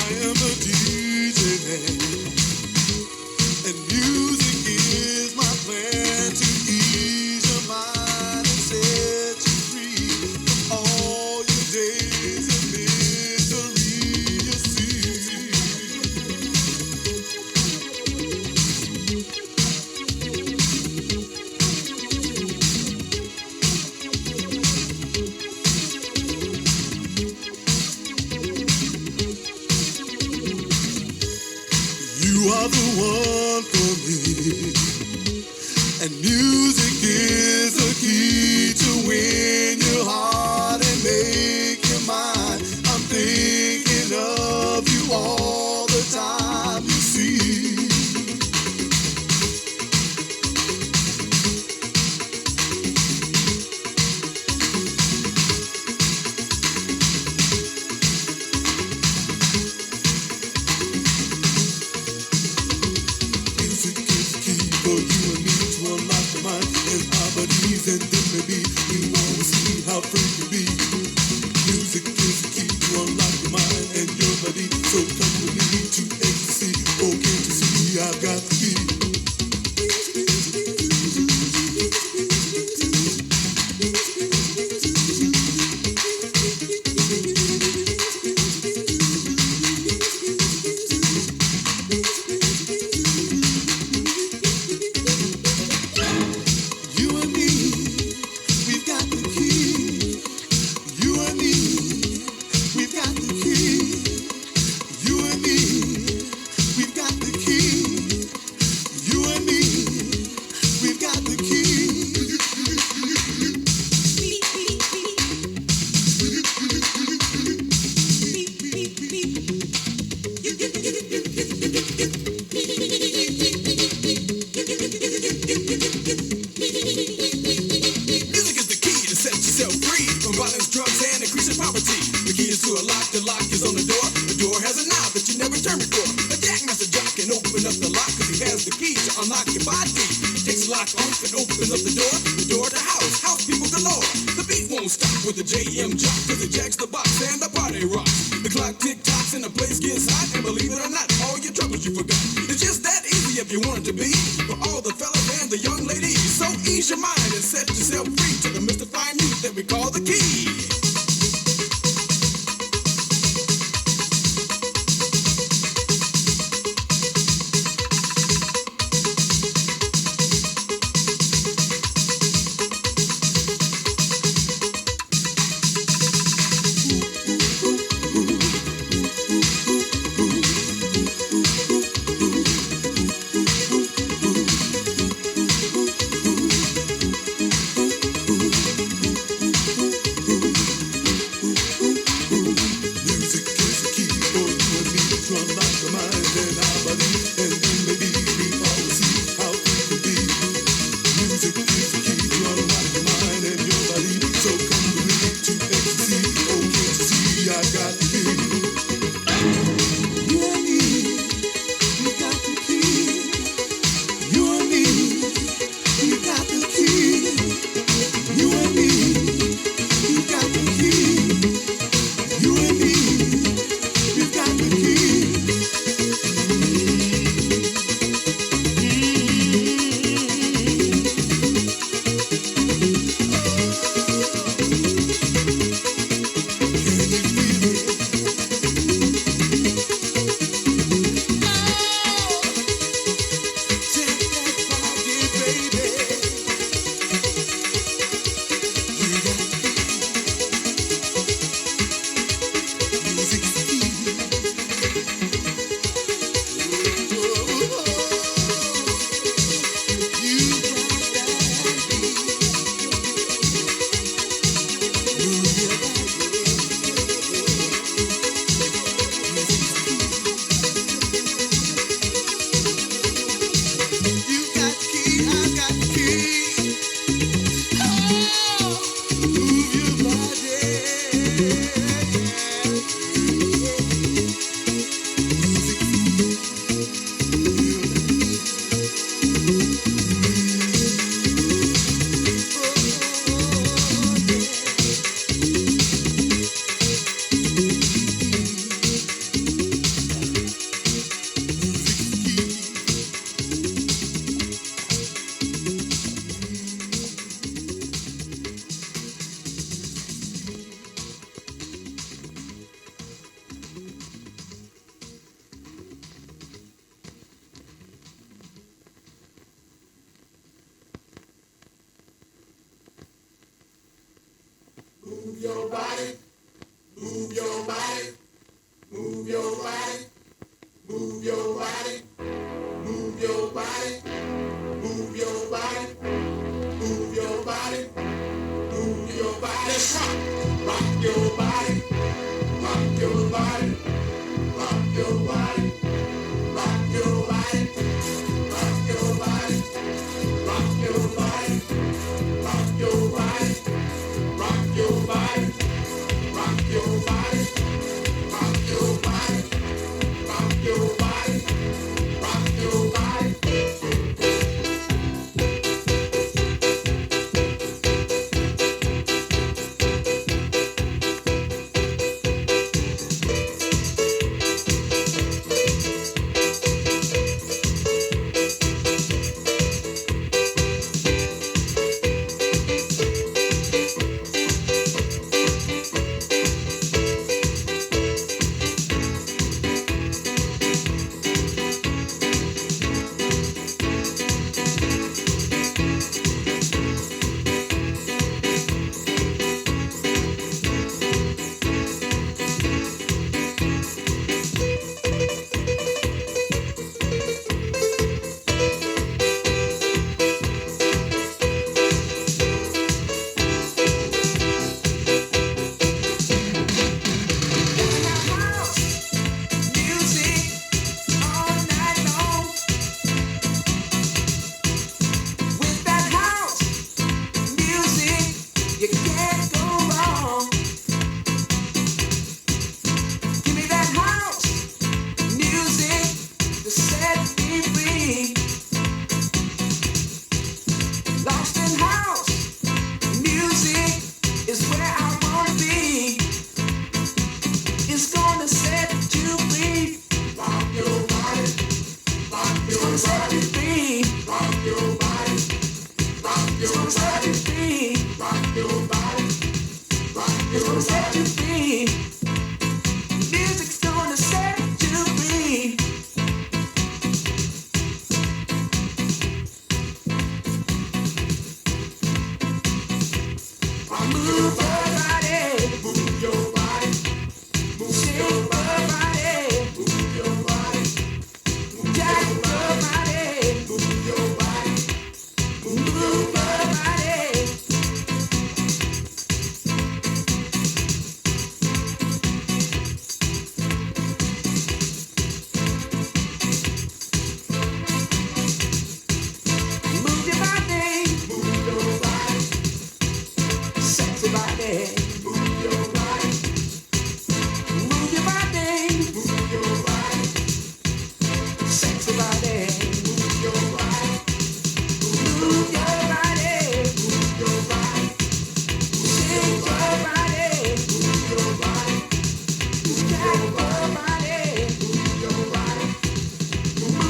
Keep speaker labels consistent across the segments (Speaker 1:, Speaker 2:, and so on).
Speaker 1: am a DJ and music is my plan to ease your mind and set you free from all your days of misery. You see, you are the one for me, and music is the key to win your heart and make you mine. I'm thinking of you all the time, you see. Music is the key for you and me to unlock the mind and harmonies, and then maybe we will see how free you be. Music is the key to unlock your mind and your body. So come with me to ecstasy. Oh, can't you see I've got the key? You and me, we've got the key. You and me, we've got the key. You and me, we've got the key. You and me, we've got the key.
Speaker 2: Music is the key to set yourself free from violence, drugs, and increasing poverty. The key is to a lock. The lock is on the door. The door has a knob that you never turn before. A jackmaster Jack can open up the lock because he has the key to unlock your body. He takes the lock off and opens up the door to house people galore. The beat won't stop with the JM jock because it jacks the box and the party rocks. The clock tick-tocks and the place gets hot, and believe it or not, all your troubles you forgot. It's just that easy if you want it to be. For all the fellas and the young ladies, so ease your mind and set yourself free to the mystifying music that we call the key.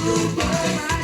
Speaker 1: go by.